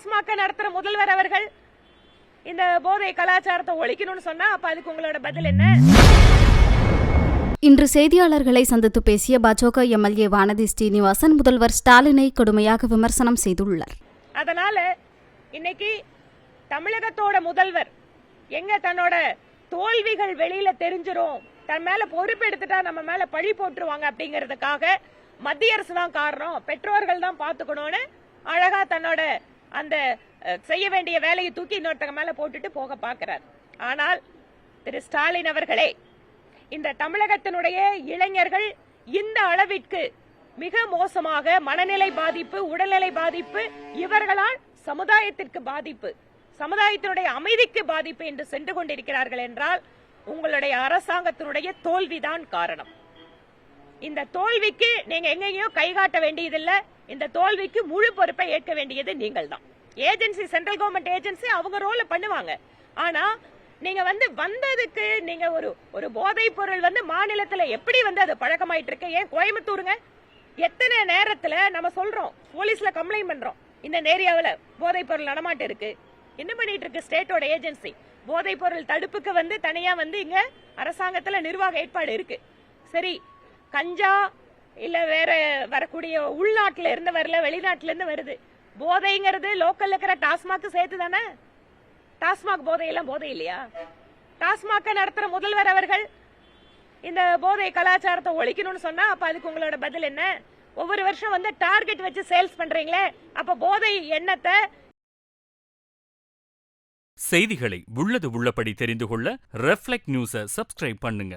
டாஸ்மாக நடத்துற முதல்வர் அவர்கள் இந்த போதை கலாச்சாரத்தை ஒழிக்கணும்னு சொன்னா அப்ப அதுக்கு உங்களோட பதில் என்ன? இன்று செய்தியாளர்களை சந்தித்து பேசிய பாஜக எம்எல்ஏ வானதி ஸ்ரீனிவாசன் முதல்வர் ஸ்டாலினை கடுமையாக விமர்சனம் செய்துள்ளார். அதனால இன்னைக்கு தமிழகத்தோட முதல்வர் எங்க தன்னோட தோல்விகள் வெளியில தெரிஞ்சிரும், தன் மேல பொறுப்பு எடுத்துட்டா நம்ம மேல பழி போட்டுருவாங்க அப்படிங்கறதுக்காக மத்திய அரசு தான் காரணம், பெற்றோர்கள் தான் பாத்துக்கணும்னு அழகா தன்னோட அந்த செய்ய வேண்டிய வேலையை தூக்கி இன்னொருத்தங்க மேல போட்டுட்டு போக பாக்குறார். ஆனால் திரு ஸ்டாலின் அவர்களே, இந்த தமிழகத்தினுடைய இளைஞர்கள் இந்த அளவிற்கு மிக மோசமாக மனநிலை பாதிப்பு, உடல்நிலை பாதிப்பு, இவர்களால் சமுதாயத்திற்கு பாதிப்பு, சமுதாயத்தினுடைய அமைதிக்கு பாதிப்பு என்று சென்று கொண்டிருக்கிறார்கள் என்றால் உங்களுடைய அரசாங்கத்தினுடைய தோல்விதான் காரணம். இந்த தோல்விக்கு நீங்க எங்கேயோ கை காட்ட வேண்டியதில்லை, இந்த தோல்விக்கு முழு பொறுப்பை ஏற்க வேண்டியது நீங்கள் தான். ஏஜென்சி, சென்ட்ரல் கவர்மெண்ட் ஏஜென்சி அவங்க ரோல பண்ணுவாங்க. ஆனா நீங்க வந்ததுக்கு நீங்க ஒரு போதைப் பொருள் மாநிலத்துல எப்படி அது பழக்கமாயிட்டு இருக்கு? ஏன் கோயம்புத்தூருங்க, எத்தனை நேரத்துல நம்ம சொல்றோம், போலீஸ்ல கம்ப்ளைண்ட் பண்றோம், இந்த ஏரியாவில் போதைப் பொருள் நடமாட்டம் இருக்கு, என்ன பண்ணிட்டு இருக்கு ஸ்டேட்டோட ஏஜென்சி? போதைப் பொருள் தடுப்புக்கு தனியா இங்க அரசாங்கத்துல நிர்வாக ஏற்பாடு இருக்கு. சரி, கஞ்சா இல்ல வேற வரக்கூடிய உள்நாட்டுல இருந்து வரல, வெளிநாட்டுல இருந்து வருது. போதைங்கிறது லோக்கல்ல இருக்கிற டாஸ்மாக் சேர்த்து தானே. டாஸ்மாக் போதையெல்லாம் போதை இல்லையா? டாஸ்மாக நடத்துற முதல்வர் அவர்கள் இந்த போதை கலாச்சாரத்தை ஒழிக்கணும்னு சொன்னா அப்ப அதுக்கு உங்களோட பதில் என்ன? ஒவ்வொரு வருஷம் டார்கெட் வச்சு சேல்ஸ் பண்றீங்களே, அப்ப போதை எண்ணத்தை. செய்திகளை உள்ளது உள்ளபடி தெரிந்து கொள்ள ரெஃப்ளெக்ட் நியூஸை சப்ஸ்கிரைப் பண்ணுங்க.